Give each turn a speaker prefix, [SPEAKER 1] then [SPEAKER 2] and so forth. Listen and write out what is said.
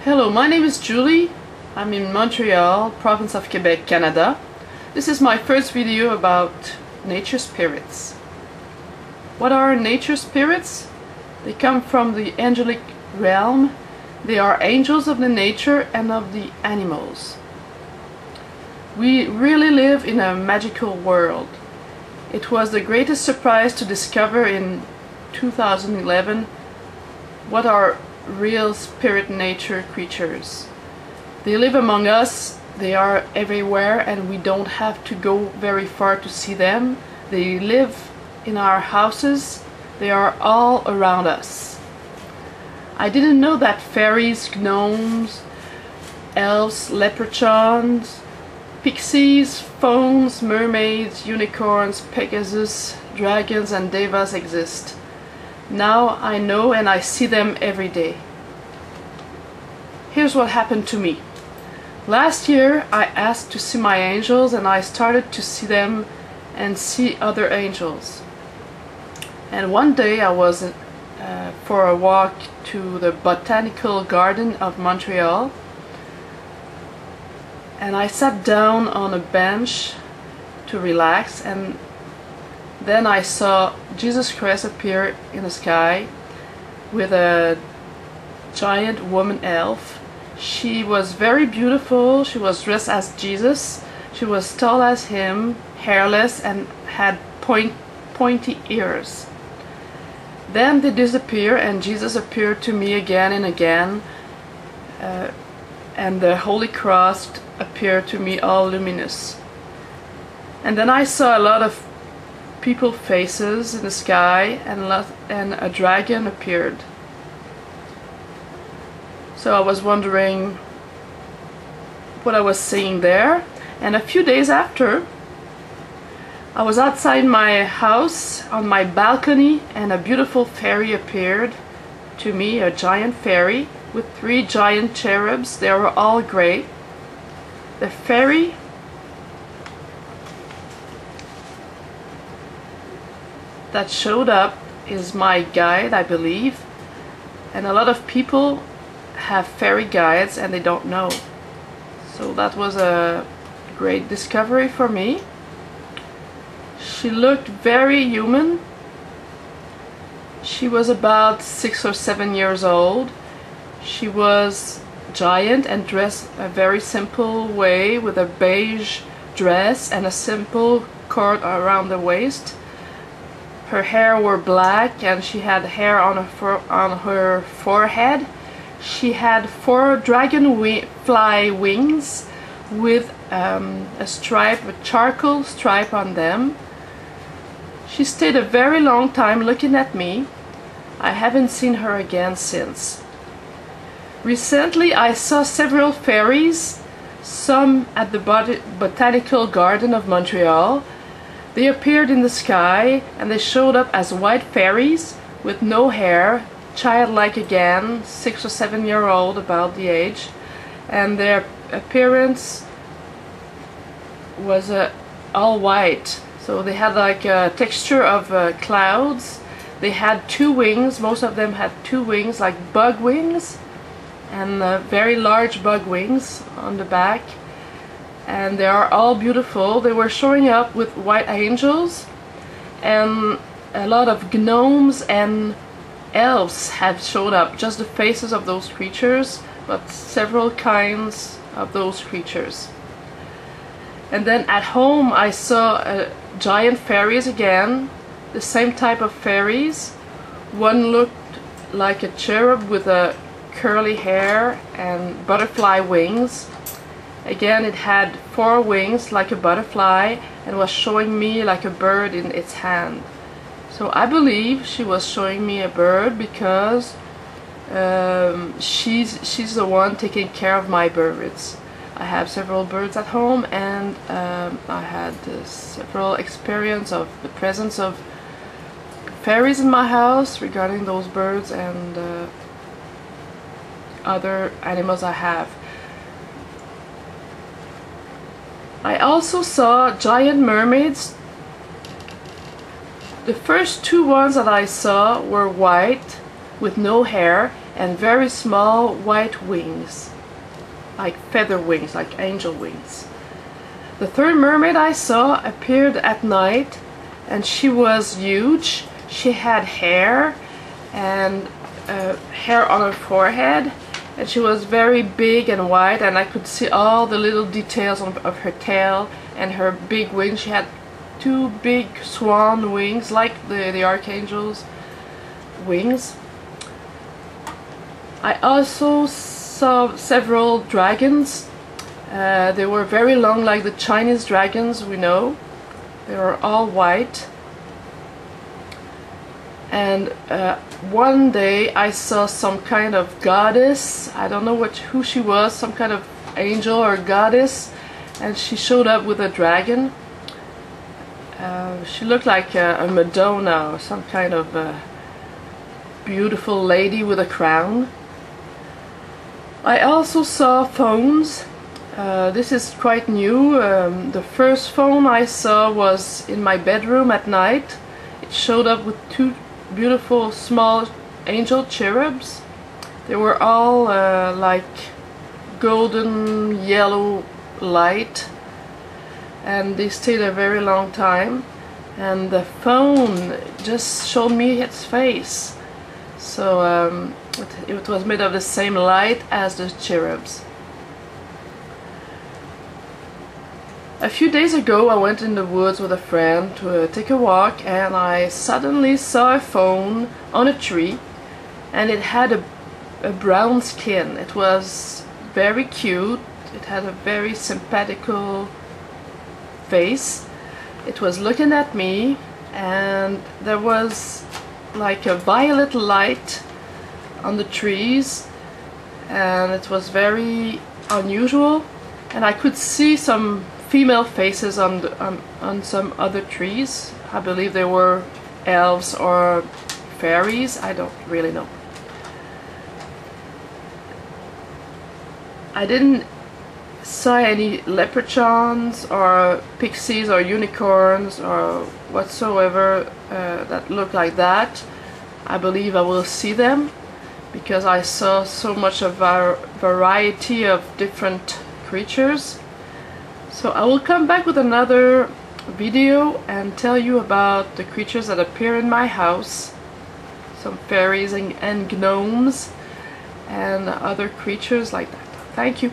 [SPEAKER 1] Hello, my name is Julie. I'm in Montreal, province of Quebec, Canada. This is my first video about nature spirits. What are nature spirits? They come from the angelic realm. They are angels of the nature and of the animals. We really live in a magical world. It was the greatest surprise to discover in 2011 what are real spirit nature creatures. They live among us, they are everywhere, and we don't have to go very far to see them. They live in our houses, they are all around us. I didn't know that fairies, gnomes, elves, leprechauns, pixies, fauns, mermaids, unicorns, pegasus, dragons and devas exist. Now I know, and I see them every day. Here's what happened to me. Last year I asked to see my angels, and I started to see them and see other angels. And one day I was for a walk to the botanical garden of Montreal, and I sat down on a bench to relax, and then I saw Jesus Christ appear in the sky with a giant woman elf. She was very beautiful. She was dressed as Jesus. She was tall as him, hairless, and had pointy ears. Then they disappeared, and Jesus appeared to me again and again, and the Holy Cross appeared to me all luminous. And then I saw a lot of people faces in the sky, and a dragon appeared. So I was wondering what I was seeing there, and a few days after I was outside my house on my balcony, and a beautiful fairy appeared to me, a giant fairy with 3 giant cherubs. They were all gray. The fairy that showed up is my guide, I believe, and a lot of people have fairy guides and they don't know. So that was a great discovery for me. She looked very human. She was about 6 or 7 years old. She was giant and dressed a very simple way, with a beige dress and a simple cord around the waist. Her hair were black, and she had hair on her forehead. She had 4 dragonfly wings with a stripe, a charcoal stripe on them. She stayed a very long time looking at me. I haven't seen her again since. Recently I saw several fairies, some at the botanical garden of Montreal. They appeared in the sky, and they showed up as white fairies with no hair, childlike again, 6 or 7 year old about the age, and their appearance was all white. So they had like a texture of clouds. They had 2 wings. Most of them had 2 wings, like bug wings, and very large bug wings on the back. And they are all beautiful. They were showing up with white angels, and a lot of gnomes and elves have showed up. Just the faces of those creatures, but several kinds of those creatures. And then at home I saw giant fairies again, the same type of fairies. One looked like a cherub with a curly hair and butterfly wings. Again, it had 4 wings like a butterfly, and was showing me like a bird in its hand. So I believe she was showing me a bird because she's the one taking care of my birds. I have several birds at home, and I had several experiences of the presence of fairies in my house regarding those birds and other animals I have. I also saw giant mermaids. The first 2 ones that I saw were white with no hair and very small white wings, like feather wings, like angel wings. The third mermaid I saw appeared at night, and she was huge. She had hair and hair on her forehead, and she was very big and white, and I could see all the little details of her tail and her big wings. She had two big swan wings, like the archangel's wings. I also saw several dragons. They were very long, like the Chinese dragons we know. They were all white. And one day I saw some kind of goddess. I don't know who she was, some kind of angel or goddess, and she showed up with a dragon. She looked like a Madonna or some kind of beautiful lady with a crown. I also saw phones. This is quite new. The first phone I saw was in my bedroom at night. It showed up with two beautiful small angel cherubs. They were all like golden yellow light, and they stayed a very long time, and the phone just showed me its face. So it was made of the same light as the cherubs. A few days ago I went in the woods with a friend to take a walk, and I suddenly saw a phone on a tree, and it had a brown skin. It was very cute. It had a very sympathical face. It was looking at me, and there was like a violet light on the trees, and it was very unusual, and I could see some female faces on some other trees. I believe they were elves or fairies. I don't really know. I didn't saw any leprechauns or pixies or unicorns or whatsoever that look like that. I believe I will see them because I saw so much of a variety of different creatures. So I will come back with another video and tell you about the creatures that appear in my house, some fairies and gnomes and other creatures like that. Thank you.